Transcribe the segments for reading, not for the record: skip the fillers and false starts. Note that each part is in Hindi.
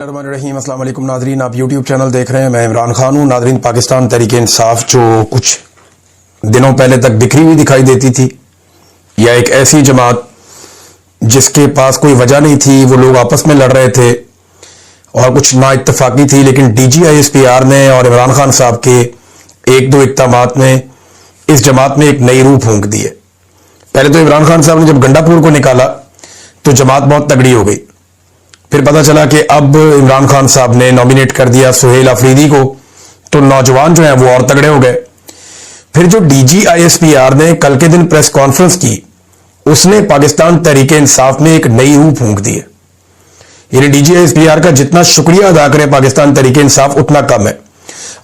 रहीम अस्सलाम वालेकुम नाजरीन, आप यूट्यूब चैनल देख रहे हैं। मैं इमरान खान हूँ। नाजरीन, पाकिस्तान तहरीक इंसाफ जो कुछ दिनों पहले तक बिखरी हुई दिखाई देती थी, या एक ऐसी जमात जिसके पास कोई वजह नहीं थी, वो लोग आपस में लड़ रहे थे और कुछ ना इत्तफाकी थी, लेकिन DGISPR ने और इमरान खान साहब के एक दो इक़दामात ने इस जमात में एक नई रूह फूंक दी है। पहले तो इमरान खान साहब ने जब गंडापुर को निकाला तो जमात बहुत तगड़ी हो गई। फिर पता चला कि अब इमरान खान साहब ने नॉमिनेट कर दिया सुहेल अफरीदी को, तो नौजवान जो हैं वो और तगड़े हो गए। फिर जो DGISPR ने कल के दिन प्रेस कॉन्फ्रेंस की, उसने पाकिस्तान तहरीक इंसाफ में एक नई रूह फूंक दी है। यानी DGISPR का जितना शुक्रिया अदा करे पाकिस्तान तहरीक इंसाफ उतना कम है।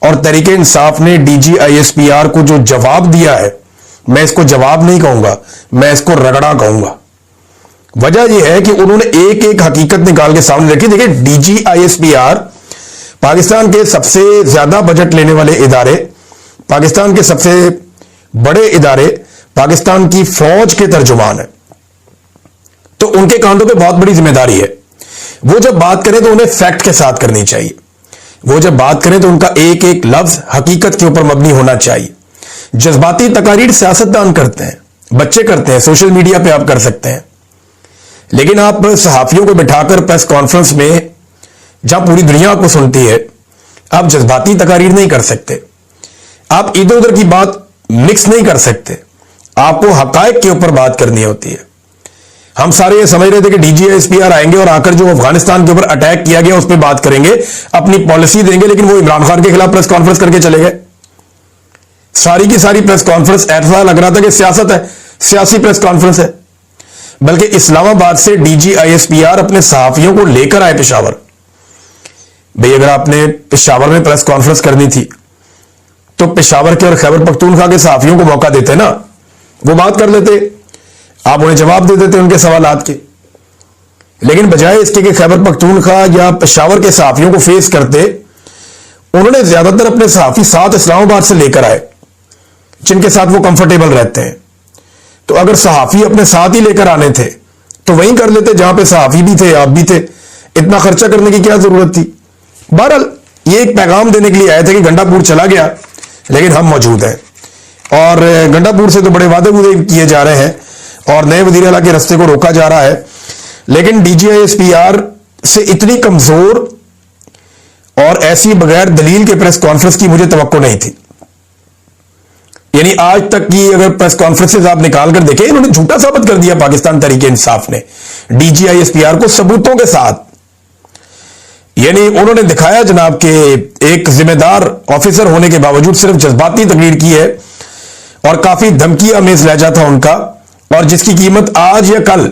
और तहरीक इंसाफ ने DGISPR को जो जवाब दिया है, मैं इसको जवाब नहीं कहूंगा, मैं इसको रगड़ा कहूंगा। वजह यह है कि उन्होंने एक एक हकीकत निकाल के सामने रखी। देखिए, DGISPR पाकिस्तान के सबसे ज्यादा बजट लेने वाले इदारे, पाकिस्तान के सबसे बड़े इदारे, पाकिस्तान की फौज के तर्जुमान है, तो उनके कांधों पे बहुत बड़ी जिम्मेदारी है। वो जब बात करें तो उन्हें फैक्ट के साथ करनी चाहिए। वो जब बात करें तो उनका एक एक लफ्ज हकीकत के ऊपर मबनी होना चाहिए। जज्बाती तकारीर सियासतदान करते हैं, बच्चे करते हैं, सोशल मीडिया पे आप कर सकते हैं, लेकिन आप सहाफियों को बिठाकर प्रेस कॉन्फ्रेंस में, जहां पूरी दुनिया आपको सुनती है, आप जज्बाती तकारीर नहीं कर सकते। आप इधर उधर की बात मिक्स नहीं कर सकते। आपको हकायक के ऊपर बात करनी होती है। हम सारे ये समझ रहे थे कि DGISPR आएंगे और आकर जो अफगानिस्तान के ऊपर अटैक किया गया उस पर बात करेंगे, अपनी पॉलिसी देंगे, लेकिन वो इमरान खान के खिलाफ प्रेस कॉन्फ्रेंस करके चले गए। सारी की सारी प्रेस कॉन्फ्रेंस ऐसा लग रहा था कि सियासत है, सियासी प्रेस कॉन्फ्रेंस है। बल्कि इस्लामाबाद से DGISPR अपने सहाफियों को लेकर आए पेशावर। भाई, अगर आपने पेशावर में प्रेस कॉन्फ्रेंस करनी थी तो पेशावर के और खैबर पख्तूनख्वा के सहाफियों को मौका देते ना, वो बात कर लेते, आप उन्हें जवाब दे देते उनके सवालात के। लेकिन बजाय इसके कि खैबर पख्तूनख्वा या पेशावर के सहाफियों को फेस करते, उन्होंने ज्यादातर अपने सहाफी साथ इस्लामाबाद से लेकर आए, जिनके साथ वो कंफर्टेबल रहते हैं। तो अगर सहाफी अपने साथ ही लेकर आने थे तो वहीं कर लेते जहां पे सहाफी भी थे, आप भी थे। इतना खर्चा करने की क्या जरूरत थी। बहरहाल, ये एक पैगाम देने के लिए आए थे कि गंडापुर चला गया, लेकिन हम मौजूद हैं। और गंडापुर से तो बड़े वादे वूदे किए जा रहे हैं और नए वजीर आला के रास्ते को रोका जा रहा है, लेकिन DGISPR से इतनी कमजोर और ऐसी बगैर दलील के प्रेस कॉन्फ्रेंस की मुझे तवक्को नहीं थी। यानी आज तक की अगर प्रेस कॉन्फ्रेंसेस आप निकाल कर देखें, इन्होंने झूठा साबित कर दिया पाकिस्तान तहरीक इंसाफ ने DGISPR को सबूतों के साथ। यानी उन्होंने दिखाया जनाब के एक जिम्मेदार ऑफिसर होने के बावजूद सिर्फ जज्बाती तकरीर की है और काफी धमकी आमेज लहजा था उनका, और जिसकी कीमत आज या कल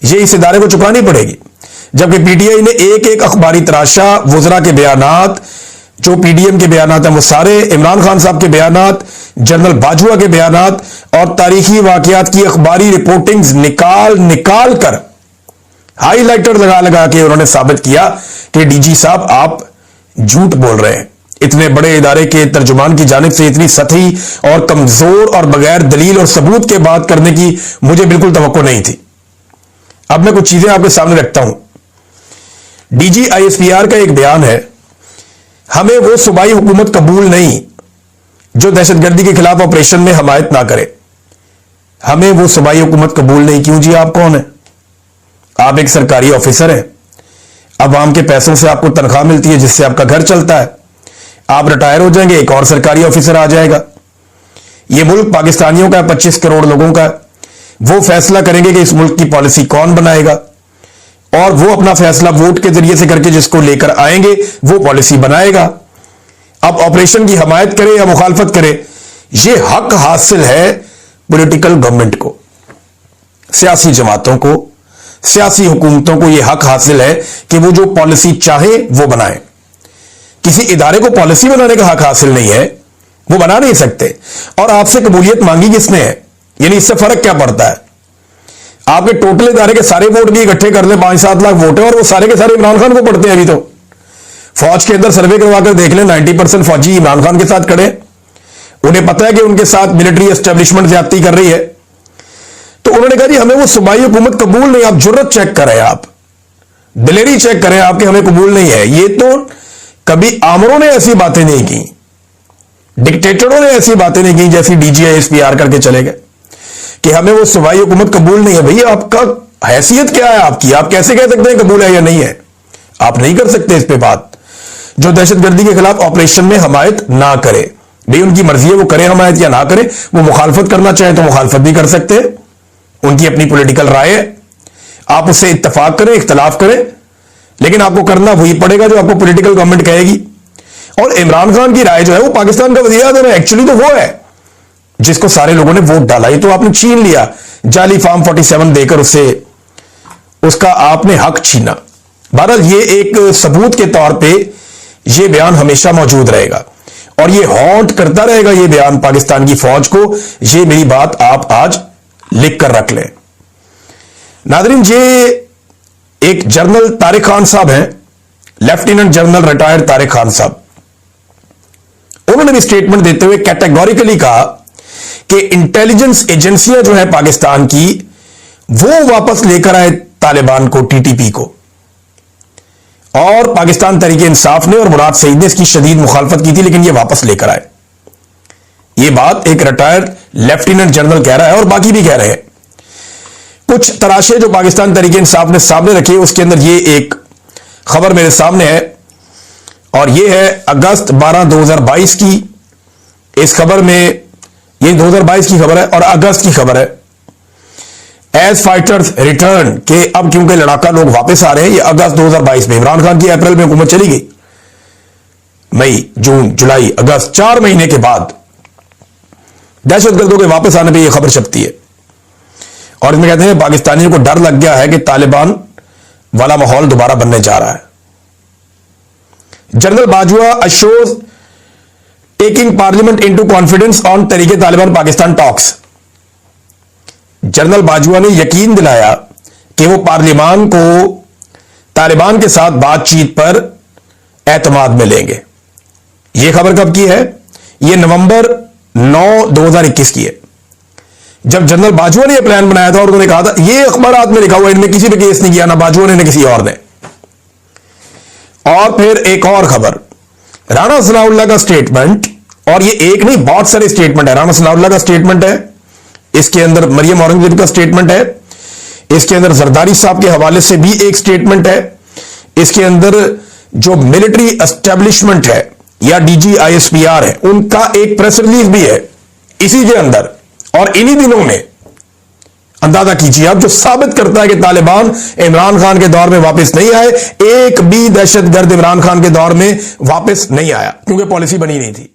ये इस इदारे को चुकानी पड़ेगी। जबकि PTI ने एक एक अखबारी तराशा, वुज़रा के बयानात, जो PDM के बयानात हैं वो सारे, इमरान खान साहब के बयानात, जनरल बाजवा के बयानात और तारीखी वाकयात की अखबारी रिपोर्टिंग्स निकाल निकाल कर, हाईलाइटर लगा लगा के उन्होंने साबित किया कि DG साहब आप झूठ बोल रहे हैं। इतने बड़े इदारे के तर्जुमान की जानिब से इतनी सतही और कमजोर और बगैर दलील और सबूत के बात करने की मुझे बिल्कुल तवक्को नहीं थी। अब मैं कुछ चीजें आपके सामने रखता हूं। DGISPR का एक बयान है, हमें वो सूबाई हुकूमत कबूल नहीं जो दहशतगर्दी के खिलाफ ऑपरेशन में हमायत ना करे। हमें वो सूबाई हुकूमत कबूल नहीं। क्यों जी? आप कौन है? आप एक सरकारी ऑफिसर हैं। अवाम के पैसों से आपको तनख्वाह मिलती है जिससे आपका घर चलता है। आप रिटायर हो जाएंगे, एक और सरकारी ऑफिसर आ जाएगा। यह मुल्क पाकिस्तानियों का 25 करोड़ लोगों का। वो फैसला करेंगे कि इस मुल्क की पॉलिसी कौन बनाएगा, और वो अपना फैसला वोट के जरिए से करके जिसको लेकर आएंगे वो पॉलिसी बनाएगा। अब ऑपरेशन की हमायत करे या मुखालफत करे, यह हक हासिल है पॉलिटिकल गवर्नमेंट को, सियासी जमातों को, सियासी हुकूमतों को। यह हक हासिल है कि वो जो पॉलिसी चाहे वो बनाए। किसी इदारे को पॉलिसी बनाने का हक हासिल नहीं है, वो बना नहीं सकते। और आपसे कबूलियत मांगी किसने है? यानी इससे फर्क क्या पड़ता है? आपके टोटल इदारे के सारे वोट भी इकट्ठे कर ले, 5-7 लाख वोट है, और वो सारे के सारे इमरान खान को पड़ते हैं। अभी तो फौज के अंदर सर्वे करवाकर देख लें, 90% फौजी इमरान खान के साथ खड़े। उन्हें पता है कि उनके साथ मिलिट्री एस्टेब्लिशमेंट ज्यादती कर रही है। तो उन्होंने कहा जी हमें वो सूबाई हुकूमत कबूल नहीं। आप जुर्रत चेक करें, आप दिलेरी चेक करें आपके, हमें कबूल नहीं है। ये तो कभी आमरों ने ऐसी बातें नहीं की, डिक्टेटरों ने ऐसी बातें नहीं की जैसी DGISPR करके चले गए कि हमें वो सूबाई हुकूमत कबूल नहीं है। भैया आपका हैसियत क्या है आपकी? आप कैसे कह सकते हैं कबूल है या नहीं है? आप नहीं कर सकते इस पे बात। जो दहशतगर्दी के खिलाफ ऑपरेशन में हमायत ना करे, भाई उनकी मर्जी है वो करे हमायत या ना करे। वो मुखालफत करना चाहे तो मुखालफत भी कर सकते हैं, उनकी अपनी पॉलिटिकल राय है। आप उससे इत्तफाक करें, इख्तलाफ करें, लेकिन आपको करना वही पड़ेगा जो आपको पॉलिटिकल गवर्नमेंट कहेगी। और इमरान खान की राय जो है वो पाकिस्तान का वज़ीर आज़म है, एक्चुअली तो वो है जिसको सारे लोगों ने वोट डाला। ये तो आपने छीन लिया, जाली फॉर्म 47 देकर उससे उसका आपने हक छीना। बहरहाल ये एक सबूत के तौर पे ये बयान हमेशा मौजूद रहेगा और ये हॉन्ट करता रहेगा ये बयान पाकिस्तान की फौज को। ये मेरी बात आप आज लिख कर रख लें। नादरीन, ये एक जनरल तारिक खान साहब हैं, lieutenant general retired Tariq Khan साहब। उन्होंने भी स्टेटमेंट देते हुए कैटेगोरिकली कहा कि इंटेलिजेंस एजेंसियां जो है पाकिस्तान की, वो वापस लेकर आए तालिबान को, TTP को। और पाकिस्तान तहरीक इंसाफ ने और मुराद सईद ने इसकी शदीद मुखालफत की थी, लेकिन ये वापस लेकर आए। ये बात एक रिटायर्ड लेफ्टिनेंट जनरल कह रहा है और बाकी भी कह रहे हैं। कुछ तराशे जो पाकिस्तान तहरीक इंसाफ ने सामने रखे, उसके अंदर ये एक खबर मेरे सामने है और ये है अगस्त 12, 2022 की। इस खबर में, ये 2022 की खबर है और अगस्त की खबर है। एज फाइटर्स रिटर्न के, अब क्योंकि लड़ाका लोग वापस आ रहे हैं, ये अगस्त 2022 में। इमरान खान की अप्रैल में हुकूमत चली गई, मई, जून, जुलाई, अगस्त, 4 महीने के बाद दहशतगर्दों के वापस आने पर यह खबर छपती है और इसमें कहते हैं पाकिस्तानियों को डर लग गया है कि तालिबान वाला माहौल दोबारा बनने जा रहा है। जनरल बाजवा अशोज taking parliament into confidence on तरीके तालिबान पाकिस्तान टॉक्स। जनरल बाजवा ने यकीन दिलाया कि वो पार्लियामान को तालिबान के साथ बातचीत पर एतमाद में लेंगे। यह खबर कब की है? यह नवंबर 9, 2021 की है, जब जनरल बाजवा ने यह प्लान बनाया था और उन्होंने कहा था, यह अखबारात में लिखा हुआ, इनमें किसी पे केस नहीं किया, ना बाजवा ने ना किसी और ने। और फिर एक और खबर, राना सनाउल्लाह का स्टेटमेंट, और ये एक नहीं बहुत सारे स्टेटमेंट है। राना सनाउल्लाह का स्टेटमेंट है, इसके अंदर मरियम औरंगजेब का स्टेटमेंट है, इसके अंदर जरदारी साहब के हवाले से भी एक स्टेटमेंट है, इसके अंदर जो मिलिट्री एस्टेब्लिशमेंट है या DGISPR है उनका एक प्रेस रिलीज भी है इसी के अंदर। और इन्हीं दिनों में अंदाजा कीजिए आप, जो साबित करता है कि तालिबान इमरान खान के दौर में वापस नहीं आए। एक भी दहशतगर्द इमरान खान के दौर में वापस नहीं आया क्योंकि पॉलिसी बनी नहीं थी।